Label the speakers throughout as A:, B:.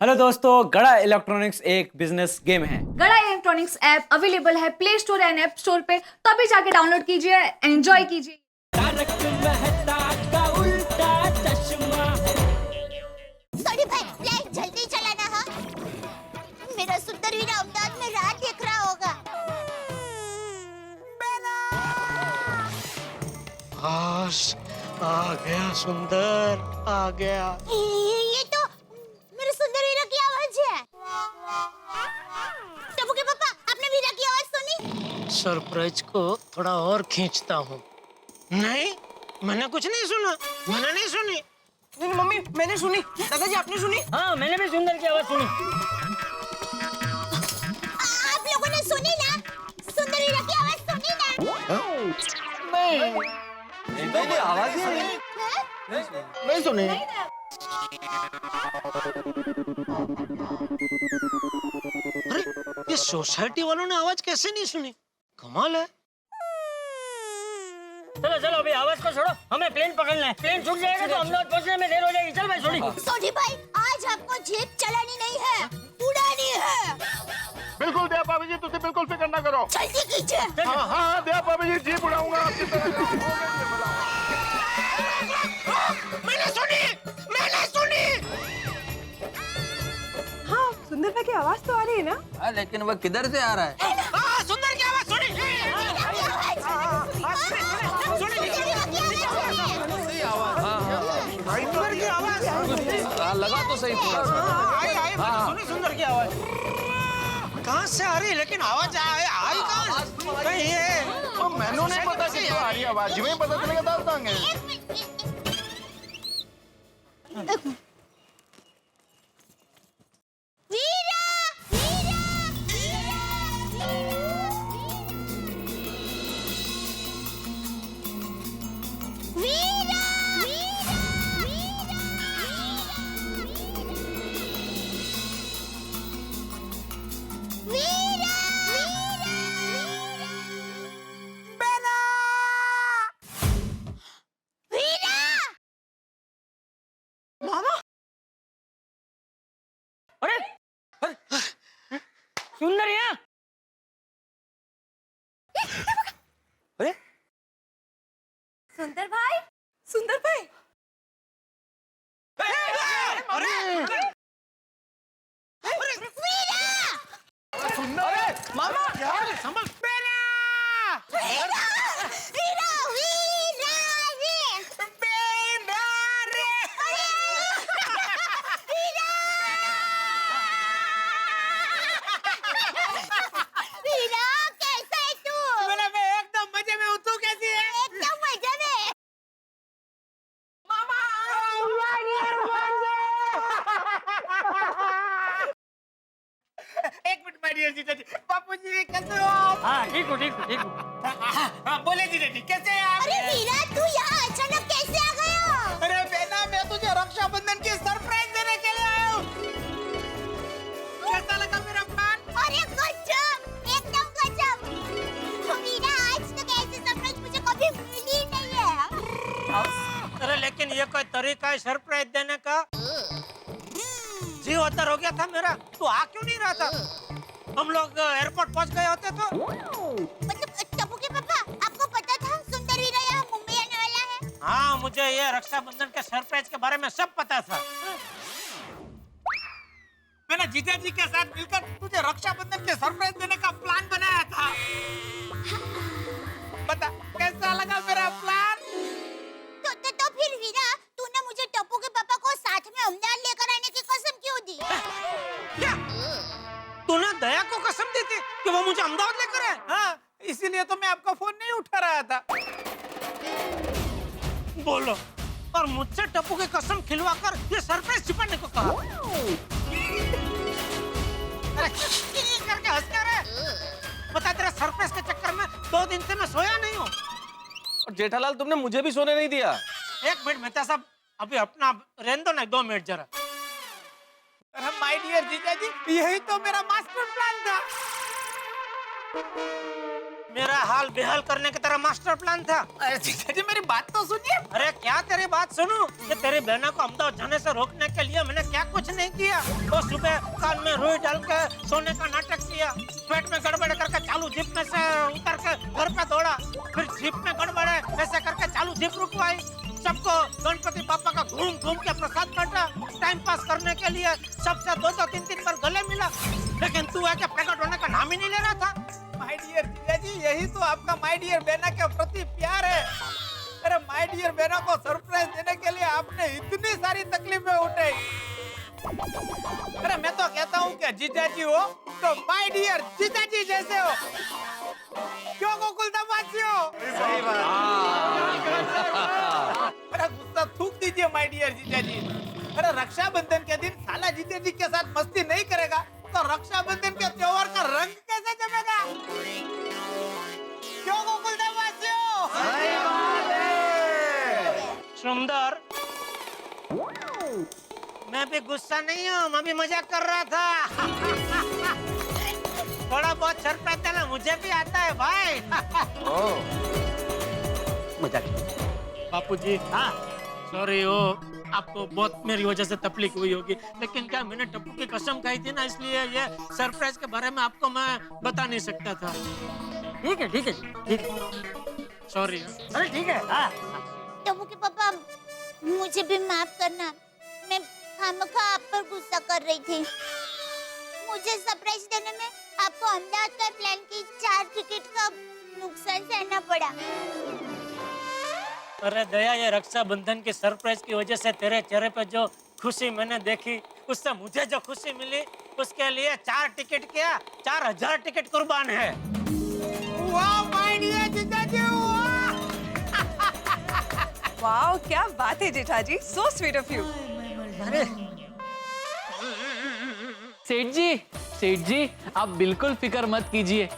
A: Hello दोस्तों, गड़ा electronics एक बिजनेस गेम है।
B: गड़ा इलेक्ट्रॉनिक्स ऐप अवेलेबल है play store and app store पे, तो अभी जाके डाउनलोड कीजिए, एंजॉय कीजिए।
C: सॉरी भाई, लाइट जल्दी चलाना। हाँ, मेरा सुंदर वीरा अहमदाबाद में रात देख रहा होगा।
D: आश, आ गया सुंदर, आ गया।
C: ये तो मेरे सुंदर वीरा की आवाज है। टप्पू के पापा, आपने वीरा की आवाज सुनी?
D: सरप्राइज को थोड़ा और खींचता हूँ। नहीं, मैंने कुछ नहीं सुना, मैंने नहीं सुनी।
E: नहीं मम्मी, मैंने सुनी। दादाजी आपने सुनी?
F: हाँ, मैंने भी सुंदर की आवाज सुनी।
C: आप लोगों ने सुनी ना? सुंदर वीरा की आवाज सुनी ना?
E: नहीं, आवाज नहीं
D: नहीं सुनी। अरे, ये सोसाइटी वालों ने आवाज कैसे नहीं सुनी? कमाल है।
F: चलो चलो, अभी आवाज को छोड़ो, हमें प्लेन पकड़ना है। प्लेन छूट जाएगा तो अहमदाबाद पहुंचने में देर हो जाएगी। चल भाई, छोड़ी।
C: सॉरी भाई, आज आपको जीप चलानी नहीं है, उड़ानी है।
G: बिल्कुल दया भाभी जी, तुझे बिल्कुल फिक्र ना करो।
C: जल्दी कीजिए।
G: हाँ हाँ दया भाभी जी, जीप उड़ाऊंगा आपकी तरह।
D: मैंने सुनी, मैंने सुनी।
E: हाँ, सुंदर भाई की आवाज तो आ रही है ना?
H: लेकिन वह किधर से आ रहा है?
D: हाँ, सुंदर की आवाज सुनी। सुंदर की आवाज।
H: लगा तो सही थोड़ा सा।
D: मैंने सुनी सुंदर की आवाज। कहाँ से आ रही है? लेकिन आवाज आई कहाँ? कहीं है?
G: तो मैंने नहीं पता कि आ रही आवाज, जिਵੇਂ ही पता चलेगा दाल देंगे।
C: वीरा! वीरा! वीरा! वीरा! वीरा!
E: मामा,
F: अरे सुंदर यहाँ।
E: अरे
B: सुंदर भाई,
E: सुंदर भाई, मामा
D: संभल।
C: वीरा! वीरा! वीरा! वीरा, कैसा है तू?
D: मैं एकदम मजे में हूँ। तू कैसी है?
C: एकदम मजे में।
D: एक मिनट माय डियर जीजा जी। बापू जी कैसे हो आप?
F: हाँ, ठीक हूँ, ठीक हूँ, ठीक हूँ।
D: हाँ, बोले जीजा जी, कैसे हैं आप?
C: अरे वीरा, तू यहाँ अचानक कैसे आ गया?
D: अरे बेटा, मैं तुझे रक्षाबंधन की सरप्राइज देने के लिए आया हूँ। कैसा लगा मेरा प्लान?
C: अरे गजब, एकदम गजब। तो वीरा, आज तक ऐसी सरप्राइज मुझे कभी मिली नहीं है।
D: अरे लेकिन ये कोई तरीका है सरप्राइज देने का? जी होतर हो गया था मेरा। तू आ क्यों नहीं रहा था? हम लोग एयरपोर्ट पहुंच गए होते तो।
C: मतलब टप्पू के पापा, आपको पता था सुंदर वीरा यहाँ मुंबई आने वाला है?
D: हाँ, मुझे ये रक्षाबंधन के सरप्राइज के बारे में सब पता था। मैंने जीजा जी के साथ मिलकर तुझे रक्षाबंधन के सरप्राइज देने का प्लान बनाया था। बता, कैसा लगा मेरा प्लान?
C: तो फिर वीरा, तूने मुझे टप्पू के पापा को साथ में अहमदाबाद लेकर आने की कसम क्यों दी?
D: क्या? तूने दया को कसम दी थी कि वो मुझे अहमदाबाद लेकर आए? हाँ, इसीलिए तो मैं आपका फोन नहीं उठा रहा था। बोलो, और मुझसे टप्पू की कसम खिलवाकर ये सरप्राइज छिपाने को कहा। अरे करके हंस क्या रहा है? बता, तेरा सरप्राइज के चक्कर में 2 दिन से मैं सोया नहीं हूँ।
H: और जेठालाल, तुमने मुझे भी सोने नहीं दिया।
D: एक मिनट मेहता साहब, अभी अपना रहने दो ना, 2 मिनट जरा। अरे माय डियर जीजा जी, यही तो मेरा मास्टर प्लान था। मेरा हाल बेहाल करने की तरह मास्टर प्लान था।
E: अरे जीजा जी मेरी बात तो सुनिए।
D: अरे क्या तेरी बात सुनूं? ये तेरी बहना को अहमदाबाद जाने से रोकने के लिए मैंने क्या कुछ नहीं किया। वो सुबह कान में रुई डाल के सोने का नाटक किया, पेट में गड़बड़ करके चालू जीप में से उतर के घर पे दौड़ा, फिर जीप में गड़बड़ है ऐसे करके चालू जीप रुकवाई, सबको गणपति बापा का घूम घूम के प्रसाद बांटा, टाइम पास करने के लिए सबसे 2-3 बार गले मिला, लेकिन तू आके प्रकट होने का नाम ही नहीं ले रहा था।
E: माय डियर जीजा जी, यही तो आपका माय डियर बेना के प्रति प्यार है। अरे माय डियर बेना को सरप्राइज देने के लिए आपने इतनी सारी तकलीफें उठाई। अरे मैं तो कहता हूँ कि जीजा जी हो तो माय डियर जीजा जी जैसे हो। क्यों गोकुल दबासी हो?
G: सही बात।
E: अरे गुस्सा थूक दीजिए माय डियर जीजा जी। अरे रक्षाबंधन के दिन साला जीजा जी के साथ मस्ती नहीं करेगा तो रक्षाबंधन के त्योहार का रंग कैसे जमेगा? क्यों गोकुल दबासी हो?
D: सुंदर, मैं भी गुस्सा नहीं हूँ, मैं भी मजाक कर रहा था। थोड़ा बहुत सरप्राइज देना मुझे भी आता है भाई। मजाक। बापूजी, हाँ सॉरी हो, आपको बहुत मेरी वजह से तकलीफ हुई होगी, लेकिन क्या मैंने टप्पू की कसम खाई थी ना, इसलिए ये सरप्राइज के बारे में आपको मैं बता नहीं सकता था। ठीक है ठीक है ठीक है, सॉरी। अरे ठीक है। हाँ
C: टप्पू के पापा, मुझे भी माफ करना, मैं खामखा आप पर गुस्सा कर रही थी। मुझे सरप्राइज देने में आपको अहमदाबाद का प्लान की 4 टिकट का नुकसान सहना पड़ा।
D: अरे दया, ये रक्षाबंधन की सरप्राइज की वजह से तेरे चेहरे पे जो खुशी मैंने देखी, उससे मुझे जो खुशी मिली, उसके लिए 4 टिकट क्या 4000 टिकट कुर्बान है।
E: वाह माय डियर जीजा जी,
I: वाह क्या बात है जेठा जी, सो स्वीट ऑफ यू।
J: सेठ जी आप बिल्कुल फिक्र मत कीजिए,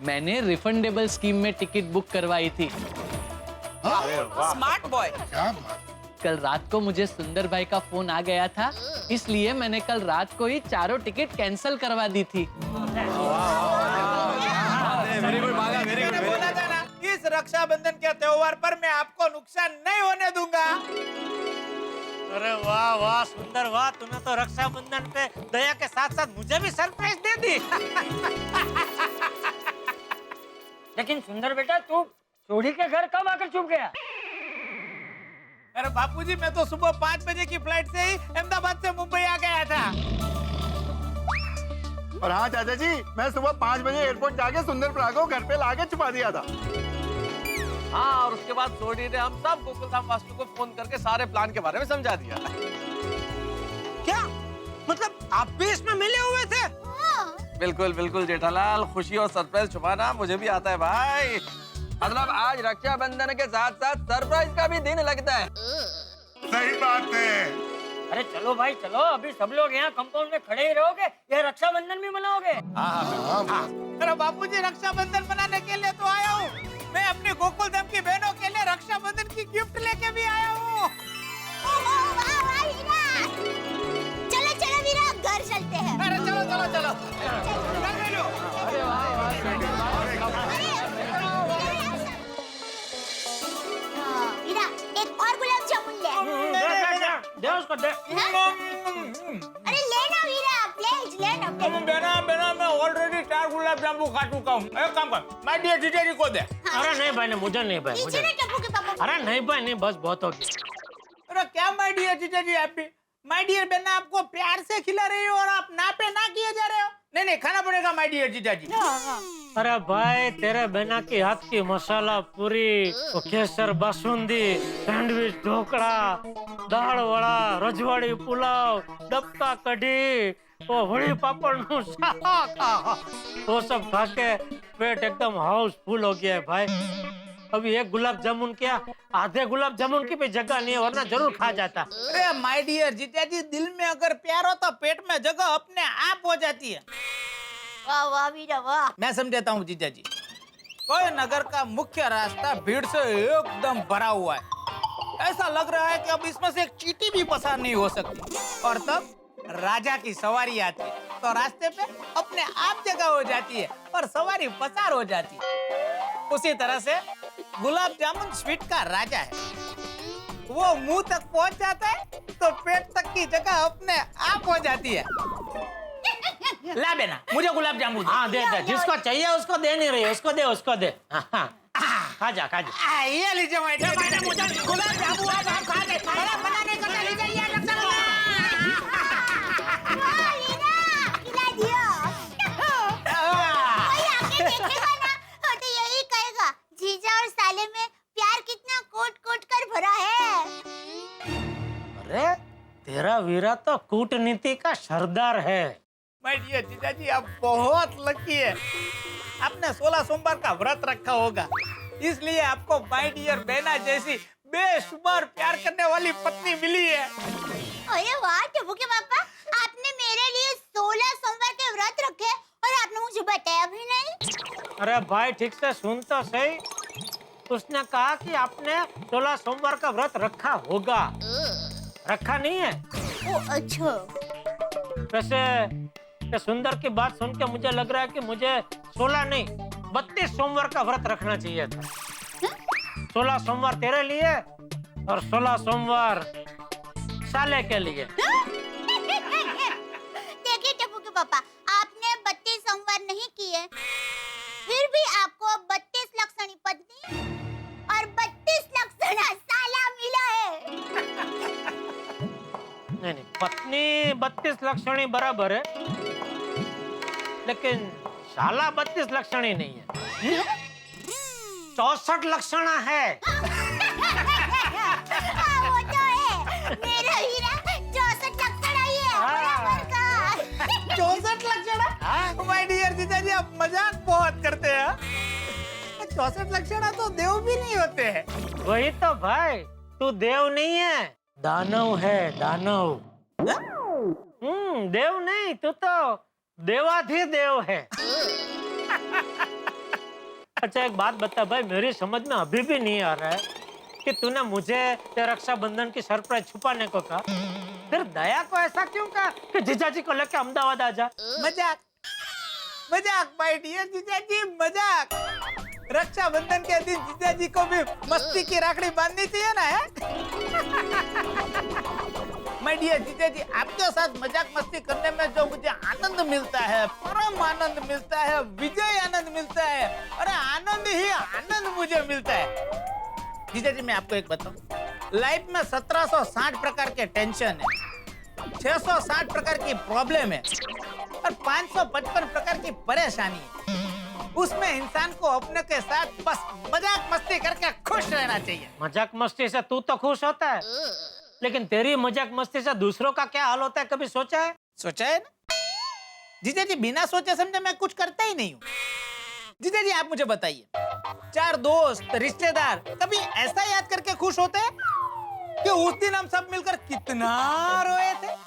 J: मैंने रिफंडेबल स्कीम में टिकट बुक करवाई थी।
I: Smart boy.
J: कल रात को मुझे सुंदर भाई का फोन आ गया था, इसलिए मैंने कल रात को ही 4 टिकट कैंसिल करवा दी थी।
E: वेरी गुड माला, वेरी गुड। बोला था ना, इस रक्षाबंधन के त्योहार पर मैं आपको नुकसान नहीं होने दूंगा।
D: अरे वाह वाह सुंदर, वाह, तूने तो रक्षाबंधन पे दया के साथ साथ मुझे भी सरप्राइज दे दी।
F: लेकिन सुंदर बेटा, तू चोरी के घर कब आकर छुप गया?
E: अरे बापूजी, मैं तो सुबह 5 बजे की फ्लाइट से ही अहमदाबाद से मुंबई आ गया था।
G: और हाँ चाचा जी, मैं सुबह 5 बजे एयरपोर्ट जाके सुंदर प्रा को घर पे लाके छुपा दिया था।
H: हाँ, और उसके बाद सोडी ने हम सब गोकुल धाम वास्तु को फोन करके सारे प्लान के बारे में समझा दिया।
D: क्या मतलब आप भी इसमें मिले हुए थे?
H: बिल्कुल बिल्कुल जेठालाल, खुशी और सरप्राइज छुपाना मुझे भी आता है भाई। मतलब आज रक्षाबंधन के साथ साथ सरप्राइज का भी दिन लगता है।
G: सही बात है।
F: अरे चलो भाई चलो, अभी सब लोग यहाँ कंपाउंड में खड़े ही रहोगे, ये रक्षाबंधन भी मनाओगे?
E: अरे बापूजी, रक्षाबंधन मनाने के लिए तो आया हूँ। मैं अपनी गोकुल धाम की बहनों के लिए रक्षाबंधन की गिफ्ट लेके भी आया हूँ।
C: चलो चलो वीरा, घर चलते हैं।
E: अरे चलो चलो चलो, चल मेलू।
J: अरे वाह वाह
C: वीरा, एक और गुलाब जामुन ले।
F: दे उसको दे।
C: अरे लेना वीरा, प्लीज लेना।
E: बेना मैं ऑलरेडी 4 गुलाब जामुन खा चुका हूँ। एक काम कर, माय डियर जीजा जी को दे।
F: अरे नहीं भाई, नहीं मुझे नहीं भाई, मुझे।
C: टप्पू के पापा।
F: अरे नहीं भाई नहीं, बस बहुत हो गया।
E: अरे क्या माय डियर जीजा जी, आप भी माय डियर बेना आपको प्यार से खिला रही हो और आप ना पे ना किए जा रहे हो। नहीं खाना पड़ेगा माय डियर जीजा जी।
D: अरे भाई, तेरे बहना की हाथ की मसाला पूरी, केसर बासुंदी, सैंडविच, ढोकड़ा, दाल वड़ा, रजवाड़ी पुलाव, डबका कढ़ी, वो वड़ी पापड़ नु शाक, वो सब खा के पेट एकदम हाउसफुल हो गया है भाई। अभी एक गुलाब जामुन क्या, आधे गुलाब जामुन की भी जगह नहीं है, वरना जरूर खा जाता।
E: अरे माय डियर जीजा जी, दिल में अगर प्यार हो तो पेट में जगह अपने आप हो जाती है।
C: वाह वाह वीरा वाह।
E: मैं समझाता हूँ जीजा जी। कोई नगर का मुख्य रास्ता भीड़ से एकदम भरा हुआ है। ऐसा लग रहा है कि अब इसमें से एक चींटी भी पसार नहीं हो सकती। और तब राजा की सवारी आती है तो रास्ते पे अपने आप जगह हो जाती है। और सवारी पसार हो जाती है। उसी तरह से गुलाब जामुन स्वीट का राजा है। वो मुंह तक पहुंच जाता है तो पेट तक की जगह अपने आप हो जाती है। ला बेना, मुझे गुलाब जामुन दे।
D: हाँ दे दे, जिसको चाहिए उसको दे, नहीं रही उसको दे। हाँ, खा जा।
E: ये लीजिए मैडम, मुझे गुलाब जामुन आप खा ले। अरे मना नहीं करता, लीजिए ये रक्षा
C: वाह, हीरा, खिला दिया। कोई आके देखेगा ना तो यही कहेगा, जीजा और साले में प्यार कितना कोट कर भरा है।
D: अरे तेरा वीरा तो कूटनीति का सरदार है।
E: माय डियर जीजा जी, आप बहुत लकी है। आपने 16 सोमवार का व्रत रखा होगा, इसलिए आपको माय डियर बहना जैसी बेशुमार प्यार करने वाली पत्नी मिली है।
C: अरे वाह टप्पू के पापा, आपने मेरे लिए 16 सोमवार के व्रत रखे और आपने मुझे बताया भी नहीं।
D: अरे भाई ठीक से सुन तो सही। उसने कहा कि आपने 16 सोमवार का व्रत रखा होगा, रखा नहीं है।
C: ओ अच्छा।
D: वैसे ये सुंदर की बात सुन के मुझे लग रहा है कि मुझे 16 नहीं 32 सोमवार का व्रत रखना चाहिए था। 16 सोमवार तेरे लिए और 16 सोमवार साले के लिए।
C: देखिए टप्पू के पापा, आपने 32 सोमवार नहीं किए, फिर भी आपको 32 लक्षणी पत्नी और 32 लक्षणा साला मिला है।
D: नहीं, पत्नी 32 लक्षणी बराबर है, लेकिन साला 32 लक्षणी नहीं है। 64 लक्षणा है।
C: हाँ, वो तो है। मेरा हीरा 64 लक्षणा ही है, बराबर का।
E: 64 लक्षणा? माय डियर जीजा जी, आप मजाक बहुत करते हैं। 64 लक्षणा तो देव भी नहीं होते हैं।
D: वही तो भाई, तू देव नहीं है, दानव है, दानव। देव नहीं, तू तो देवाधिदेव है। अच्छा एक बात बता भाई, मेरी समझ में अभी भी नहीं आ रहा है कि तूने मुझे रक्षाबंधन की सरप्राइज छुपाने को कहा, फिर दया को ऐसा क्यों कहा कि जीजाजी को लेके अहमदाबाद आ जा।
E: मजाक मजाक माय डियर जीजा जी, मजाक। रक्षाबंधन के दिन जीजा जी को भी मस्ती की राखड़ी बांधनी चाहिए ना, है? माय डियर जीजा जी, आपके साथ मजाक मस्ती करने में जो मुझे आनंद मिलता है, परम आनंद मिलता है, विजय आनंद मिलता है, अरे आनंद ही आनंद मुझे मिलता है। जीजा जी मैं आपको एक बताऊं, लाइफ में 1760 प्रकार के टेंशन है, 660 प्रकार की प्रॉब्लम है और 555 प्रकार की परेशानी है। उसमें इंसान को अपने के साथ बस मजाक मस्ती करके खुश रहना चाहिए।
D: मजाक मस्ती से तू तो खुश होता है, लेकिन तेरी मजाक मस्ती से दूसरों का क्या हाल होता है, कभी सोचा है?
E: सोचा है ना जीजा जी, बिना सोचे समझे मैं कुछ करता ही नहीं हूँ। जीजा जी आप मुझे बताइए, 4 दोस्त रिश्तेदार कभी ऐसा याद करके खुश होते हैं कि उस दिन हम सब मिलकर कितना रोए थे?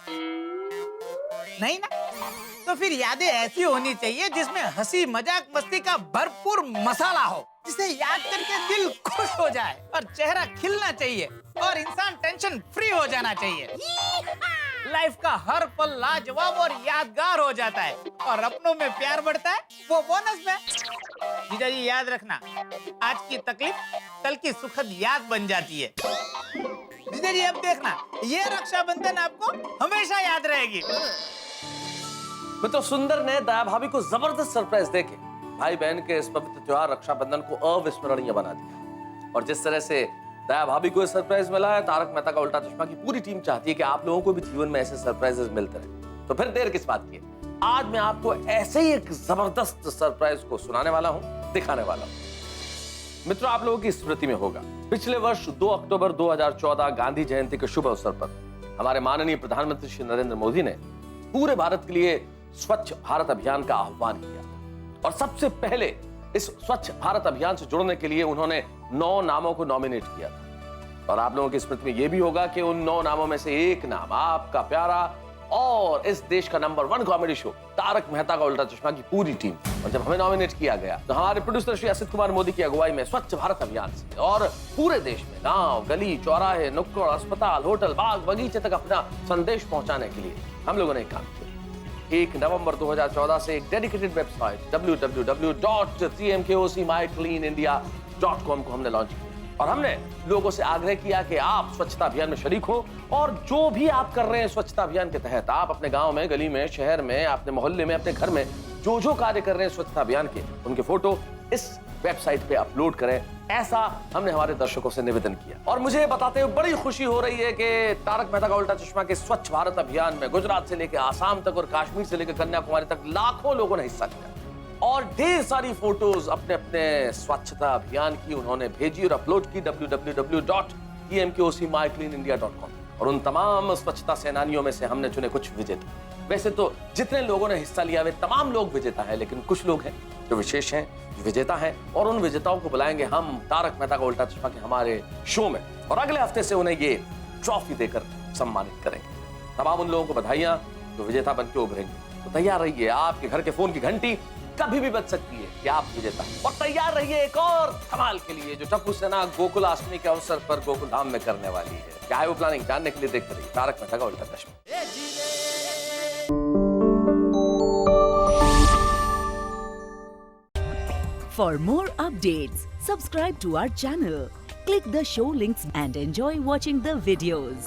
E: नहीं ना? तो फिर यादें ऐसी होनी चाहिए जिसमें हंसी मजाक मस्ती का भरपूर मसाला हो, जिसे याद करके दिल खुश हो जाए और चेहरा खिलना चाहिए और इंसान टेंशन फ्री हो जाना चाहिए। लाइफ का हर पल लाजवाब और यादगार हो जाता है और अपनों में प्यार बढ़ता है, वो बोनस में। जीजा जी याद रखना, आज की तकलीफ कल की सुखद याद बन जाती है। जीजा जी अब देखना, ये रक्षाबंधन आपको हमेशा याद रहेगी।
H: मित्रों, सुंदर ने दया भाभी को जबरदस्त सरप्राइज देके भाई बहन के इस पवित्र त्योहार रक्षाबंधन को अविस्मरणीय बना दिया। और जिस तरह से दया भाभी को सरप्राइज मिला है, तारक मेहता का उल्टा चश्मा की पूरी टीम चाहती है कि आप लोगों को भी जीवन में ऐसे सरप्राइजेस मिलते रहे। तो फिर देर किस बात की है, आज मैं आपको ऐसे ही एक जबरदस्त सरप्राइज को सुनाने वाला हूं, दिखाने वाला हूं। मित्रों, आप लोगों की स्मृति में होगा, पिछले वर्ष 2 अक्टूबर 2014 गांधी जयंती के शुभ अवसर पर हमारे माननीय प्रधानमंत्री श्री नरेंद्र मोदी ने पूरे भारत के लिए स्वच्छ भारत अभियान का आह्वान किया। और सबसे पहले इस स्वच्छ भारत अभियान से जुड़ने के लिए उन्होंने 9 नामों को नॉमिनेट किया था। और आप लोगों की स्मृति में यह भी होगा कि उन 9 नामों में से एक नाम आपका प्यारा और इस देश का number 1 comedy show Taarak Mehta ka Ooltah चश्मा की पूरी टीम। और जब हमें नॉमिनेट किया गया तो हमारे प्रोड्यूसर श्री असित कुमार मोदी की अगुवाई में स्वच्छ भारत अभियान से और पूरे देश में गांव, गली, चौराहे, नुक्कड़, अस्पताल, होटल, बाग, बगीचे तक अपना संदेश पहुंचाने के लिए हम लोगों ने काम किया। 1 नवंबर 2014 से एक डेडिकेटेड वेबसाइट www.tmkocmycleanindia.com को हमने लॉन्च किया और हमने लोगों से आग्रह किया कि आप स्वच्छता अभियान में शरीक हो और जो भी आप कर रहे हैं स्वच्छता अभियान के तहत, आप अपने गांव में, गली में, शहर में, अपने मोहल्ले में, अपने घर में जो कार्य कर रहे हैं स्वच्छता अभियान के, उनके फोटो इस वेबसाइट पे अपलोड करें। ऐसा हमने हमारे दर्शकों से निवेदन किया और मुझे बताते हुए बड़ी खुशी हो रही है कि तारक मेहता का उल्टा चश्मा के स्वच्छ भारत अभियान में गुजरात से लेकर आसाम तक और कश्मीर से लेकर कन्याकुमारी तक लाखों लोगों ने हिस्सा लिया और ढेर सारी फोटोज अपने अपने स्वच्छता अभियान की उन्होंने भेजी और अपलोड की www.tmkocmycleanindia.com और उन तमाम स्वच्छता सेनानियों में से हमने चुने कुछ विजेता। वैसे तो जितने लोगों ने हिस्सा लिया वे तमाम लोग विजेता हैं, लेकिन कुछ लोग हैं जो विशेष हैं, जो विजेता हैं और उन विजेताओं को बुलाएंगे हम तारक मेहता का उल्टा चश्मा के हमारे शो में और अगले हफ्ते से उन्हें ये ट्रॉफी देकर सम्मानित करेंगे। तमाम उन लोगों को बधाइयां जो विजेता बनकर उभरेंगे। तो तैयार रहिए, आपके घर के फोन की घंटी कभी भी बज सकती है कि आप विजेता हैं। और तैयार रहिए एक और धमाल के लिए जो टप्पू सेना गोकुलाष्टमी के अवसर पर गोकुल धाम में करने वाली है। क्या है वो प्लानिंग, जानने के लिए देखते रहिए तारक मेहता का उल्टा चश्मा।
K: For more updates, subscribe to our channel, click the show links and enjoy watching the videos.